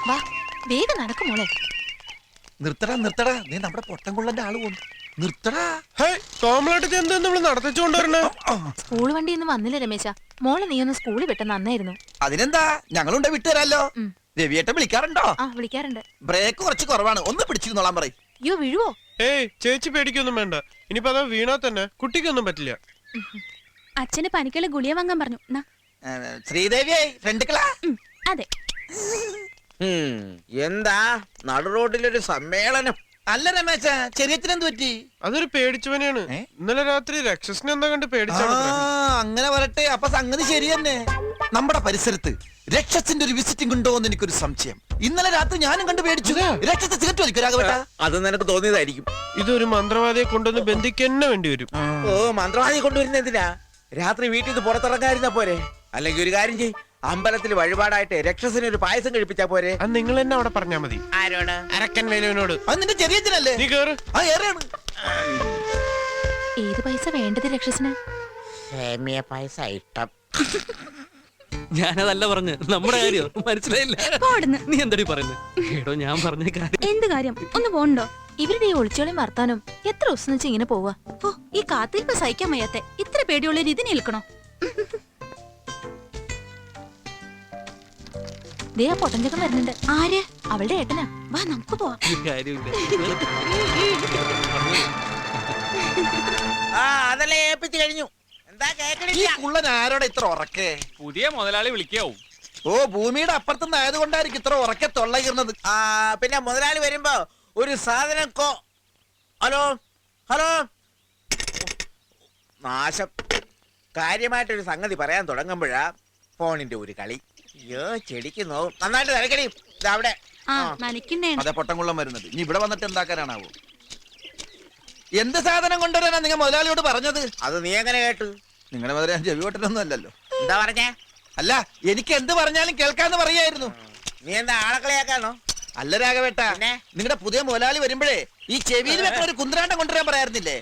വാ വേഗം നടക്കും മോളെ. നിർത്തടാ നിർത്തടാ, നീ നമ്മുടെ പൊട്ടൻകുള്ളന്റെ ആള് പോന്നു. നിർത്തടാ. നടത്തിച്ചോണ്ടേ സ്കൂൾ വണ്ടി ഒന്നും വന്നില്ല രമേശ. മോളെ നീ ഒന്ന് സ്കൂളിൽ വിട്ട നന്നായിരുന്നു. അതിനെന്താ, ഞങ്ങളുണ്ട് വിട്ടുതരാലോ. രവിയേട്ടൻ വിളിക്കാറുണ്ടോ? ആ വിളിക്കാറുണ്ട്. ബ്രേക്ക് കുറച്ച് കുറവാണ്, ഒന്ന് പിടിച്ചിരുന്നോളാൻ പറയും. അയ്യോ വീഴുവോ? ഏയ് ചേച്ചി പേടിക്കൊന്നും വേണ്ട. ഇനിയിപ്പോ അതാ വീണാ തന്നെ കുട്ടിക്കൊന്നും പറ്റില്ല. അച്ഛന് പനിക്കുള്ള ഗുളിയ വാങ്ങാൻ പറഞ്ഞു. ശ്രീദേവിയെ ഫ്രണ്ടുക്കളാ. അതെ. എന്താ നടു റോഡിലൊരു സമ്മേളനം? അല്ല രമേശ, ചെറിയച്ഛനെന്ത് പറ്റി? അതൊരു പേടിച്ചവനെയാണ്. ഇന്നലെ രാത്രി രക്ഷസിനെ എന്താ കണ്ട് പേടിച്ചാണ്. അങ്ങനെ വരട്ടെ. അപ്പൊ സംഗതി ശരി തന്നെ. നമ്മുടെ പരിസരത്ത് രക്ഷസിന്റെ ഒരു വിസിറ്റിംഗ് ഉണ്ടോ എന്ന് എനിക്കൊരു സംശയം. ഇന്നലെ രാത്രി ഞാനും കണ്ട് പേടിച്ചു. രക്ഷസ് സിഗരറ്റ് വലിക്കും രാഘവേട്ട. അത് നിനക്ക് തോന്നിയതായിരിക്കും. ഇതൊരു മന്ത്രവാദിയെ കൊണ്ടൊന്ന് ബന്ധിക്കന്നെ വേണ്ടി വരും. ഓ, മന്ത്രവാദി കൊണ്ടുവരുന്ന എന്തിനാ? രാത്രി വീട്ടിൽ നിന്ന് പുറത്തിറങ്ങാതിരുന്നാ പോരെ? അല്ലെങ്കിൽ ഒരു കാര്യം ചെയ്, അമ്പലത്തിൽ വഴിപാടായിട്ട് രക്ഷസിന് ഒരു പായസം കഴിപ്പിച്ചാ പോരെ? അത് നിങ്ങൾ തന്നെ അവിടെ പറഞ്ഞാ മതി. ആരോട്? അരക്കൻ വേലുവിനോട്. അത് നിന്റെ ചെറിയച്ഛനല്ലേ? നീ കേറ്. ഏറെയാണ്. ഏത് പൈസ വേണ്ടത് രക്ഷസിന്? സേമിയ പായസം ഇഷ്ടം. ഞാനതല്ല പറഞ്ഞു, നമ്മുടെ കാര്യം മനസ്സിലായില്ല. നീ എന്തടി പറയുന്നത്? ഏടോ ഞാൻ പറഞ്ഞ കാര്യം. എന്ത് കാര്യം? ഒന്ന് പോണ്ടോ? ഇവരുടെ ഈ ഒളിച്ചോളിയും വർത്താനും എത്ര ദിവസം വെച്ച് ഇങ്ങനെ പോവാ? ഈ കാത്തിരിപ്പ് സഹിക്കാൻ വയ്യാത്തെ ഇത്ര പേടിയുള്ള രീതി നിൽക്കണോ? ദേ ആ പൊട്ടഞ്ചക്കം വരുന്നുണ്ട്. ആര്? അവളുടെ ഏട്ടനാ. വാ നമുക്ക് പോവാം. അതല്ലേ ഏൽപ്പിച്ചു കഴിഞ്ഞു. എന്താ ഈ കേക്കണില്ല? കുള്ളൻ ആരോടെ ഇത്ര ഉറക്കേ? പുതിയ മുതലാളി വിളിക്കാവും. ഓ, ഭൂമിയുടെ അപ്പുറത്തുനിന്ന് ആയതുകൊണ്ടായിരിക്കും ഇത്ര ഉറക്കെ തൊള്ളയിരുന്നത്. പിന്നെ മുതലാളി വരുമ്പോ ഒരു സാധനം ഹലോ ഹലോ, നാശം. കാര്യമായിട്ടൊരു സംഗതി പറയാൻ തുടങ്ങുമ്പോഴാ ഫോണിന്റെ ഒരു കളി. അയ്യോ, ചെടിക്ക് നോവും. നന്നായിട്ട് തിരക്കടി. അവിടെ അതെ പൊട്ടൻകുള്ളം വരുന്നത്. ഇനി ഇവിടെ വന്നിട്ട് എന്താക്കാനാണാവോ? എന്ത് സാധനം കൊണ്ടുവരാനാ നിങ്ങൾ മുതലാളിയോട് പറഞ്ഞത്? അത് നീ എങ്ങനെ കേട്ടു? നിങ്ങളുടെ മുതലേ ചെവിവോട്ടനൊന്നും അല്ലല്ലോ. എന്താ പറഞ്ഞേ? അല്ല, എനിക്ക് എന്ത് പറഞ്ഞാലും കേൾക്കാന്ന് പറയായിരുന്നു. നീ എന്താ ആളക്കളിയാക്കാണോ? അല്ല രാഘവേട്ട, നിങ്ങളുടെ പുതിയ മുതലാളി വരുമ്പോഴേ ഈ ചെവിയിൽ വെക്കുന്ന ഒരു കുന്ത്രാണ്ടം കൊണ്ടുവരാൻ പറയാറുന്നില്ലേ?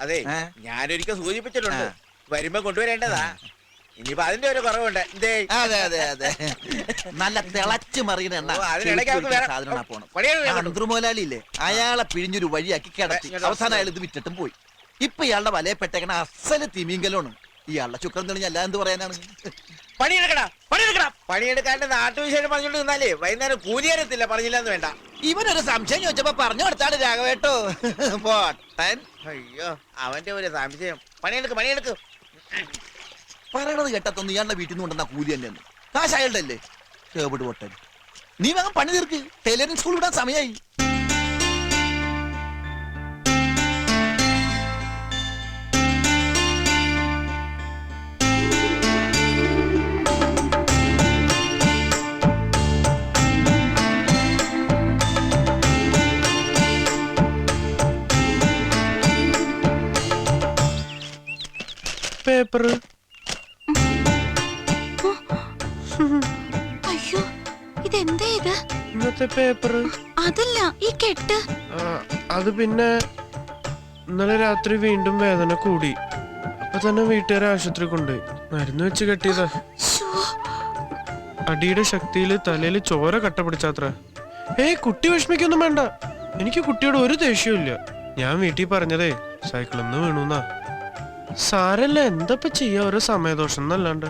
അതെ, ഞാനൊരിക്കൽ സൂചിപ്പിച്ചിട്ടുണ്ട്. വരുമ്പോ കൊണ്ടുവരേണ്ടതാ. ഇനിയിപ്പോ അതിന്റെ ഒരു കുറവുണ്ട്. അതെ അതെ അതെ, നല്ല തിളച്ചു മറിയുന്ന എണ്ണ സാധനം പോണം. മുതലാളി ഇല്ലേ, അയാളെ പിഴിഞ്ഞൊരു വഴിയാക്കി കിടത്തി. അവസാനം അയാൾ ഇത് വിറ്റിട്ടും പോയി. ഇപ്പൊ ഇയാളുടെ വലയപ്പെട്ടേക്കണ അസല് തിമിങ്കലാണ്. ഇയാളുടെ ചുക്രം തെളിഞ്ഞ അല്ല എന്ത് പറയാനാണ്? പണിയെടുക്കടാ പണിയെടുക്കടാ. പണിയെടുക്കാണ്ട് നാട്ടുവിശേഷം പറഞ്ഞോണ്ട് നിന്നാലേ വൈകുന്നേരം കൂലിയരത്തില്ല. പറഞ്ഞില്ലെന്ന് വേണ്ട. ഇവനൊരു സംശയം ചോദിച്ചപ്പോ പറഞ്ഞു കൊടുത്താണ് രാഘവേട്ടോ. പോട്ടൻ. അയ്യോ, അവന്റെ ഒരു സംശയം. പണിയെടുക്ക് പണിയെടുക്ക്. പറയണത് കേട്ടത്തൊന്നും ഇയാളുടെ വീട്ടിൽ നിന്ന് കൊണ്ടുവന്ന കൂലി തന്നെയാണ്. കാശ് അയാളുടെ അല്ലേ? കേബിട് പൊട്ടൻ. നീ വേഗം പണി തീർക്ക്. ടൈലറിംഗ് സ്കൂൾ വിടാൻ സമയമായി. പേപ്പർ. അയ്യോ, ഇതെന്താ ഇത്? ഇന്നത്തെ പേപ്പർ. അതല്ല, ഈ കെട്ട്. അത് പിന്നെ ഇന്നലെ രാത്രി വീണ്ടും വേദന കൂടി. അപ്പൊ തന്നെ വീട്ടുകാരെ ആശുപത്രി കൊണ്ടുപോയി. മരുന്ന് വെച്ച് കെട്ടിയതാ. അടിയുടെ ശക്തിയില് തലയില് ചോര കട്ട പിടിച്ചാത്ര. കുട്ടി വിഷമിക്കൊന്നും വേണ്ട. എനിക്ക് കുട്ടിയോട് ഒരു ദേഷ്യവും ഇല്ല. ഞാൻ വീട്ടിൽ പറഞ്ഞതേ സൈക്കിളൊന്ന് വീണുന്നാ. സാരല്ല, എന്തപ്പ ചെയ്യാ, ഓരോ സമയദോഷം എന്നല്ലാണ്ട്.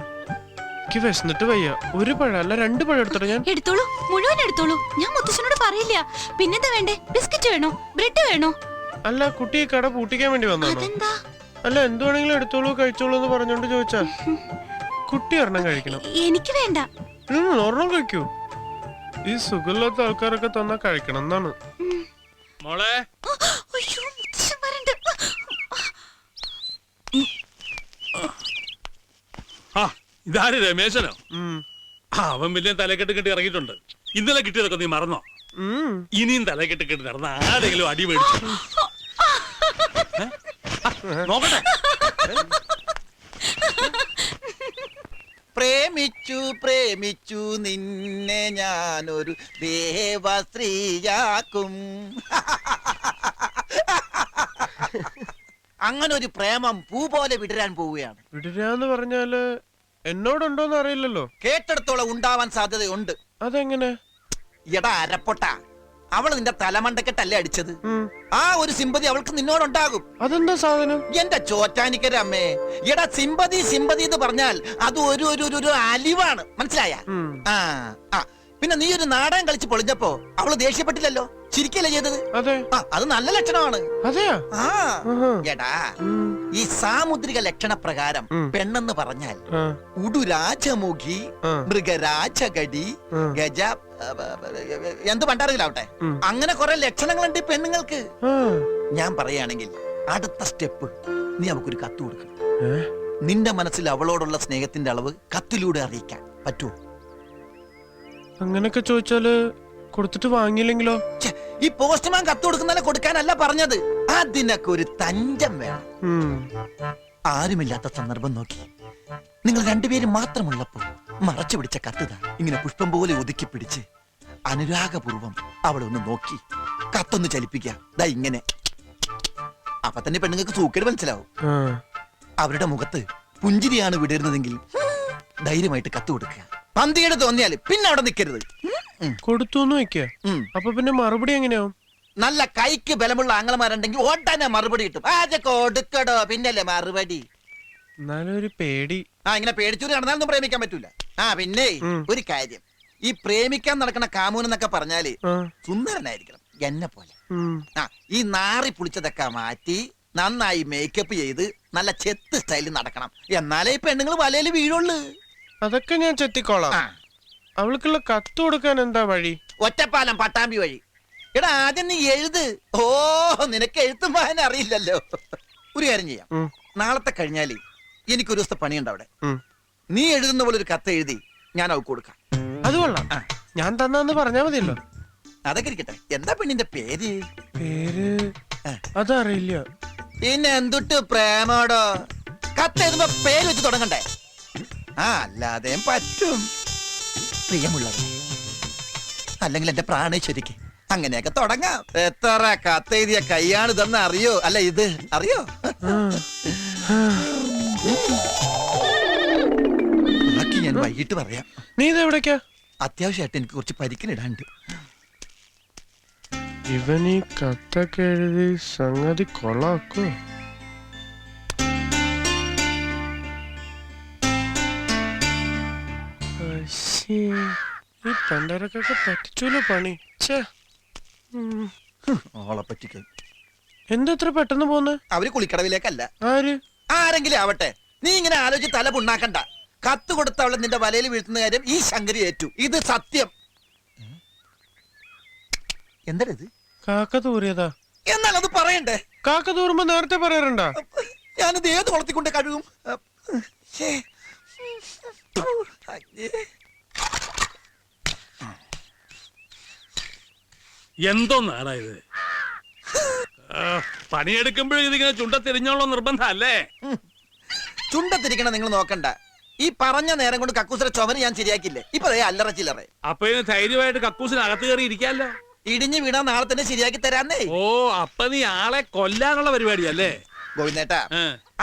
എനിക്ക് വിശന്നിട്ട് വയ്യ. ഒരു പഴം അല്ല 2 പഴം എടുത്തോളൂ. ഞാൻ എടുത്തോളൂ, മുഴുവൻ എടുത്തോളൂ. ഞാൻ മുത്തശ്ശനോട് പറയില്ല. പിന്നെന്താ വേണ്ടേ? ബിസ്ക്കറ്റ് വേണോ? ബ്രെഡ് വേണോ? അല്ല, കുട്ടി കട പൂട്ടിക്കാൻ വേണ്ടി വന്നാണോ? അല്ല, എന്ത് വേണമെങ്കിലും എടുത്തോളൂ കഴിച്ചോളൂ എന്ന് പറഞ്ഞോണ്ട് ചോദിച്ചാ. കുട്ടി ഒരെണ്ണം കഴിക്കണം. എനിക്ക് വേണ്ട. ഒരെണ്ണം കഴിക്കൂ. ഈ സുഖമില്ലാത്ത ആൾക്കാരൊക്കെ തന്നാ കഴിക്കണം എന്നാണ്. മോളെ, ഇതാര് രമേശനോ? അവൻ വലിയ തലക്കെട്ട് കെട്ടി ഇറങ്ങിയിട്ടുണ്ട്. ഇന്നലെ കിട്ടിയതൊക്കെ നീ മറന്നോ? ഇനിയും തലക്കെട്ട് കെട്ടി നടന്ന ആരെങ്കിലും അടി മേടിച്ചു നോക്കട്ടെ. പ്രേമിച്ചു പ്രേമിച്ചു നിന്നെ ഞാനൊരു ദേവസ്ത്രീയാക്കും. അങ്ങനെ ഒരു പ്രേമം പൂ പോലെ വിടരാൻ പോവുകയാണ്. വിടരാന്ന് പറഞ്ഞാല് എന്നോടുണ്ടോന്ന് അറിയില്ലല്ലോ. കേട്ടെടുത്തോളം ഉണ്ടാവാൻ സാധ്യതയുണ്ട്. അതെങ്ങനെ? എടാ അരപ്പൊട്ട, അവള് നിന്റെ തലമണ്ടക്കെട്ടല്ലേ അടിച്ചത്. ഉം. ആ ഒരു സിമ്പതി അവൾക്ക് നിന്നോടുണ്ടാകും. അതെന്താ സാധനം? എന്റെ ചോറ്റാനിക്കര അമ്മേ, എടാ സിമ്പതി സിമ്പതി എന്ന് പറഞ്ഞാൽ അത് ഒരു ഒരു ഒരു- ഒരു അലിവാണ്, മനസ്സിലായ? ഉം. ആ ആ പിന്നെ നീ ഒരു നാടകം കളിച്ച് പൊളിഞ്ഞപ്പോ അവള് ദേഷ്യപ്പെട്ടില്ലല്ലോ, ചിരിക്കല്ലേ ചെയ്തത്? അതെ. ആ അത് നല്ല ലക്ഷണമാണ്. അതെയാ? ആ ആഹാ. എടാ ഉം. ഈ സാമുദ്രിക ലക്ഷണ പ്രകാരം ഉം. പെണ്ണെന്ന് പറഞ്ഞാൽ ആ, ഉടുരാജമുഖി, ആ. മൃഗരാജഗടി, ആ. ഗജ എന്ത് പണ്ടാറിയിലാവട്ടെ, ഉം. അങ്ങനെ കുറെ ലക്ഷണങ്ങളുണ്ട് ഈ പെണ്ണുങ്ങൾക്ക്. ആ. ഞാൻ പറയുകയാണെങ്കിൽ അടുത്ത സ്റ്റെപ്പ് നീ അവക്കൊരു കത്ത് കൊടുക്കണം. ഏ? നിന്റെ മനസ്സിൽ അവളോടുള്ള സ്നേഹത്തിന്റെ അളവ് കത്തിലൂടെ അറിയിക്കാൻ പറ്റുമോ? അങ്ങനൊക്കെ ചോദിച്ചാല് കൊടുത്തിട്ട് വാങ്ങിയില്ലെങ്കിലോ? ഛെ, ഈ പോസ്റ്റ്മാൻ കത്ത് കൊടുക്കുന്നതിനെ കൊടുക്കാനല്ല പറഞ്ഞത്, അതിനൊക്കെ ഒരു തഞ്ചം വേണം. ഉം. ആരുമില്ലാത്ത സന്ദർഭം നോക്കി നിങ്ങൾ രണ്ടുപേരും മാത്രമുള്ളപ്പോ മറച്ചു പിടിച്ച കത്തുതാ ഇങ്ങനെ പുഷ്പം പോലെ ഒതുക്കി പിടിച്ച് അനുരാഗപൂർവം അവളെ ഒന്ന് നോക്കി കത്തൊന്ന് ചലിപ്പിക്കുക. ദാ ഇങ്ങനെ. അപ്പൊ തന്നെ പെണ്ണുങ്ങൾക്ക് സൂക്കേട് മനസ്സിലാവും. ആ. അവരുടെ മുഖത്ത് പുഞ്ചിരിയാണ് വിടരുന്നതെങ്കിൽ ധൈര്യമായിട്ട് കത്ത് കൊടുക്കുക. പന്തികേട് തോന്നിയാല് പിന്നെ അവിടെ നിൽക്കരുത്. കൊടുത്തുന്ന് വെക്ക. അപ്പൊ പിന്നെ മറുപടി എങ്ങനെയാവും? നല്ല കൈക്ക് ബലമുള്ള ആങ്ങളമാരുണ്ടെങ്കിൽ ഓട്ടാനെ മറുപടി കിട്ടും. അത് കൊടുക്കടോ, പിന്നല്ലേ മറുപടി. എന്നാലും ഒരു പേടി. ഇങ്ങനെ പേടിച്ചൂരി നടന്നാലൊന്നും പ്രേമിക്കാൻ പറ്റൂല. പിന്നെ ഒരു കാര്യം, ഈ പ്രേമിക്കാൻ നടക്കുന്ന കാമൂൻ എന്നൊക്കെ പറഞ്ഞാല് ആ. സുന്ദരനായിരിക്കണം, എന്നെ പോലെ. ഉം. ഈ നാറി പുളിച്ചതൊക്കെ മാറ്റി നന്നായി മേക്കപ്പ് ചെയ്ത് നല്ല ചെത്ത് സ്റ്റൈലിൽ നടക്കണം. എന്നാലേ ഈ പെണ്ണുങ്ങൾ വലയിൽ വീഴുള്ളൂ. അതൊക്കെ ഞാൻ ചെത്തിക്കോളാം. അവൾക്കുള്ള കത്ത് കൊടുക്കാൻ എന്താ വഴി? ഒറ്റപ്പാലം പട്ടാമ്പി വഴി. എടാ ആദ്യം നീ എഴുത്. ഓ നിനക്ക് എഴുത്തും വായന അറിയില്ലല്ലോ. ഒരു കാര്യം ചെയ്യാം, ഉം. നാളത്തെ കഴിഞ്ഞാല് എനിക്കൊരു ദിവസത്തെ പണിയുണ്ട് അവിടെ. ഉം. നീ എഴുതുന്ന പോലെ ഒരു കത്ത് എഴുതി ഞാൻ അവൾക്ക് കൊടുക്കാം. അത് കൊള്ളാം. ഞാൻ തന്നാന്ന് പറഞ്ഞാ മതിയല്ലോ. അതൊക്കെ ഇരിക്കട്ടെ, എന്താ പെണ്ണിന്റെ പേര്? പേര് അതറിയില്ല. പിന്നെ എന്തുട്ട് പ്രേമോടോ? കത്ത് എഴുതുമ്പോ പേര് വെച്ച് തുടങ്ങണ്ടേ? അല്ലാതെ പറ്റും. പ്രിയമുള്ളവർ, അല്ലെങ്കിൽ എന്റെ പ്രാണേശ്വരിക്ക്, അങ്ങനെയൊക്കെ തുടങ്ങാം. എത്ര കത്തെഴുതിയ കൈയാണ് ഇതെന്ന് അറിയോ? അല്ല ഇത് അറിയോ? ബാക്കി ഞാൻ വൈകിട്ട് പറയാം. നീ ഇത് എവിടേക്കാ? അത്യാവശ്യമായിട്ട് എനിക്ക് കുറച്ച് പരിക്കിനിടാണ്ട്. ഇവൻ ഈ കത്തൊക്കെ എഴുതി സംഗതി കൊള്ളാക്കോ? ഈ പണ്ടരക്കൊക്കെ പറ്റിച്ചൂലോ പണി. ഓളെ പറ്റിക്കും. എന്തത്ര പെട്ടെന്ന് പോന്ന്? അവര് കുളിക്കടവിലേക്കല്ല, ആര്? ആരെങ്കിലും ആവട്ടെ. നീ ഇങ്ങനെ ആലോചിച്ച് തല പുണ്ണാക്കണ്ട. കത്ത് കൊടുത്ത അവളെ നിന്റെ വലയിൽ വീഴ്ത്തുന്ന കാര്യം ഈ ശങ്കരി ഏറ്റു. ഇത് സത്യം. എന്താ ഇത്? കാക്ക തൂറിയതാ. എന്നാൽ അത് പറയണ്ടേ? കാക്ക തൂറുമ്പോ നേരത്തെ പറയാറുണ്ടാ? ഞാനിത് ഏത് കുളത്തിക്കൊണ്ട് കഴുകും? ശ്ശേ. എന്തോന്നാടാ ഇത്? പണിയെടുക്കുമ്പോഴും ഇതിങ്ങനെ ചുണ്ടത്തിരിഞ്ഞോളോ നിർബന്ധം അല്ലേ? ചുണ്ടത്തിരിക്കണം നിങ്ങൾ നോക്കണ്ട. ഈ പറഞ്ഞ നേരം കൊണ്ട് കക്കൂസിലെ ചുമര് ഞാൻ ശരിയാക്കില്ലേ? ഇപ്പൊ അല്ലറ ചില്ലറേ. അപ്പൊ ഇതിന് ധൈര്യമായിട്ട് കക്കൂസിനകത്ത് കയറി ഇരിക്കാല്ലോ. ഇടിഞ്ഞു വീണാ നാളെ തന്നെ ശരിയാക്കി തരാന്നേ. ഓ അപ്പൊ നീ ആളെ കൊല്ലാനുള്ള പരിപാടിയല്ലേ? ഗോവിന്ദേട്ടാ,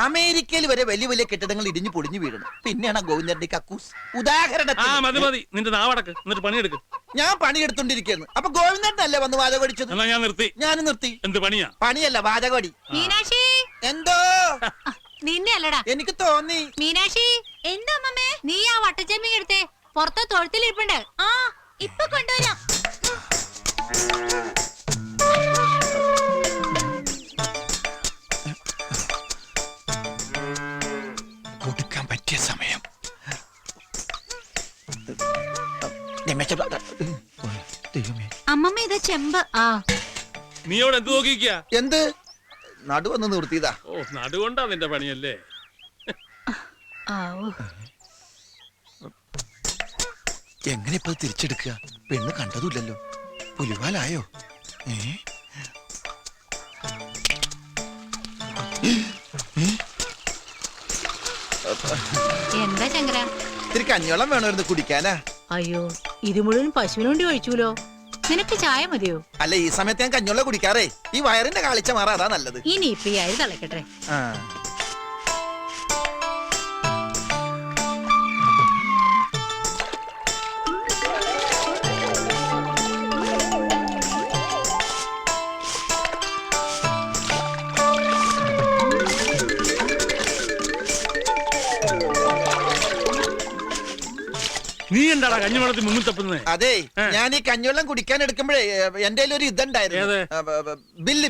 അമേരിക്കയിൽ വരെ വലിയ വലിയ കെട്ടിടങ്ങൾ ഇടിഞ്ഞു പൊടിഞ്ഞു വീഴണം. പിന്നെയാണ് ഗോവിന്ദന്റെ കക്കൂസ്. ഉദാഹരണത്തിന് മതി മതി, നിന്റെ നാവടക്ക്, എന്നിട്ട് പണിയെടുക്ക്. ഞാൻ പണിയെടുത്തോണ്ടിരിക്കുന്നു. അപ്പൊ ഗോവിന്ദനല്ലേ വന്ന് വാചകടിച്ചത്? എന്നാ ഞാൻ നിർത്തി. ഞാനും നിർത്തി. എന്ത് പണിയാ? പണിയല്ല, വാചകടി. മീനാക്ഷി, എന്തോ നിന്നെ അല്ലടാ, എനിക്ക് തോന്നി. മീനാക്ഷി. എന്താ അമ്മമ്മേ? നീ ആ വട്ടച്ചെമ്മീൻ എടുത്തേ, പുറത്തെ തൊഴുത്തിലിരിപ്പുണ്ട്. ആ ഇപ്പൊ കൊണ്ടുവരാം. കൊടുക്കാൻ പറ്റിയ സമയം. അമ്മമ്മ ഇതാ ചെമ്പ്. നീ അവിടെ എന്ത് നോക്കിക്കാ? എന്ത് നടുവന്ന് നിർത്തിയതാ? ഓ നടുകൊണ്ടാ നിന്റെ പണിയല്ലേ? എങ്ങനെ ഇപ്പൊ തിരിച്ചെടുക്കുക? പെണ്ണ് കണ്ടതുമില്ലല്ലോ. പുലിവാലായോ? എന്താ ചങ്കര? ഇത്തിരി കഞ്ഞിവെള്ളം വേണമായിരുന്നു കുടിക്കാനാ. അയ്യോ, ഇത് മുഴുവൻ പശുവിന് വേണ്ടി ഒഴിച്ചൂലോ. നിനക്ക് ചായ മതിയോ? അല്ല, ഈ സമയത്ത് ഞാൻ കഞ്ഞിവെള്ളം കുടിക്കാറേ. ഈ വയറിന്റെ കാളിച്ച മാറാ, അതാ നല്ലത്. ഇനി ഇപ്പൊ ഈ അരി തിളക്കട്ടെ. എന്താടാ കഞ്ഞിവെള്ളത്തിൽ മുങ്ങി തപ്പുന്നത്? അതെ, ഞാൻ ഈ കഞ്ഞിവെള്ളം കുടിക്കാൻ എടുക്കുമ്പോഴേ എന്റെ ഒരു ഇതുണ്ടായിരുന്നു. ബില്ല്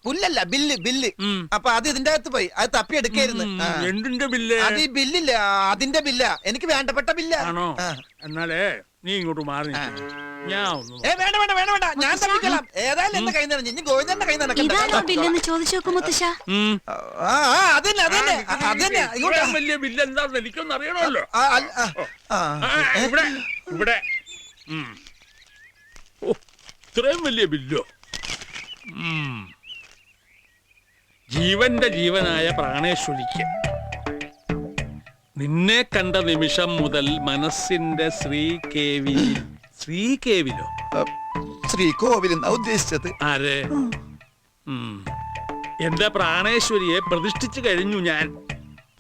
പുല്ലല്ല, ബില്ല്. അപ്പൊ അത് ഇതിന്റെ അകത്ത് പോയി, അത് തപ്പി എടുക്കായിരുന്നു. എന്തിന്റെ ബില്ല്? അത് ഈ ബില്ലില്ല, അതിന്റെ ബില്ല, എനിക്ക് വേണ്ടപ്പെട്ട ബില്ല. എന്നാലേ നീ ഇങ്ങോട്ട് മാറി ഞാൻ വേണ്ട, ഞാൻ തപ്പിக்கலாம். ഏതായാലും എന്റെ കൈ നിറഞ്ഞു, ഇനി ഗോവിന്ദന്റെ കൈ ഇതാണോ ബില്ലെന്ന് ചോദിച്ചു നോക്കും മുത്തശ്ശ. അതന്നെ വലിയ ബില്ല് എന്താന്ന് എനിക്കൊന്നും അറിയണമല്ലോ. ഇവിടെ ഇത്രയും വലിയ ബില്ലോ? ജീവന്റെ ജീവനായ പ്രാണേശ്വരിക്ക് നിന്നെ കണ്ട നിമിഷം മുതൽ മനസ്സിന്റെ ശ്രീകേവിലോ ശ്രീകോവിലെന്നാ ഉദ്ദേശിച്ചത്. ആരെ? എന്റെ പ്രാണേശ്വരിയെ പ്രതിഷ്ഠിച്ചു കഴിഞ്ഞു ഞാൻ.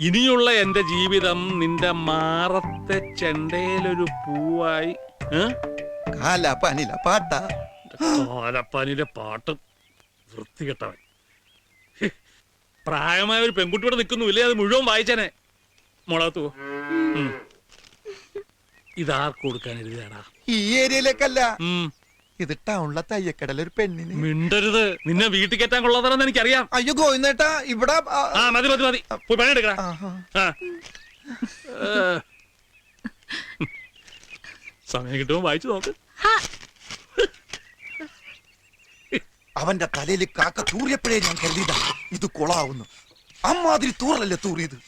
ഇനിയുള്ള എന്റെ ജീവിതം നിന്റെ മാറത്തെ ചെണ്ടയിലൊരു പൂവായി. കാലപ്പാനിലെ പാട്ട് വൃത്തികെട്ടവൻ. പ്രായമായ ഒരു പെൺകുട്ടിയോടെ നിൽക്കുന്നു ഇല്ലേ, അത് മുഴുവൻ വായിച്ചനെ. മുളകത്തു ഇതാർക്ക് കൊടുക്കാൻ എഴുതിയാടാ? ഈ ഏരിയയിലേക്കല്ല, ഇത് ടൗണിലെ തയ്യക്കടല ഒരു പെണ്ണിന്. മിണ്ടരുത്, നിന്നെ വീട്ടിൽ കയറ്റാൻ കൊള്ളാതാണെന്ന് എനിക്കറിയാം. അയ്യോ ഗോവിന്ദേട്ടാ, ഇവിടെ മതി പോയി പണിയെടുക്കടാ. സമയം കിട്ടുമ്പോ വായിച്ചു നോക്ക്. അവന്റെ തലയിൽ കാക്ക തൂറിയപ്പോഴേ ഞാൻ കരുതിയതാ ഇത് കൊളാവുന്നു. അമ്മാതിരി തൂറലല്ലേ തൂറിയത്.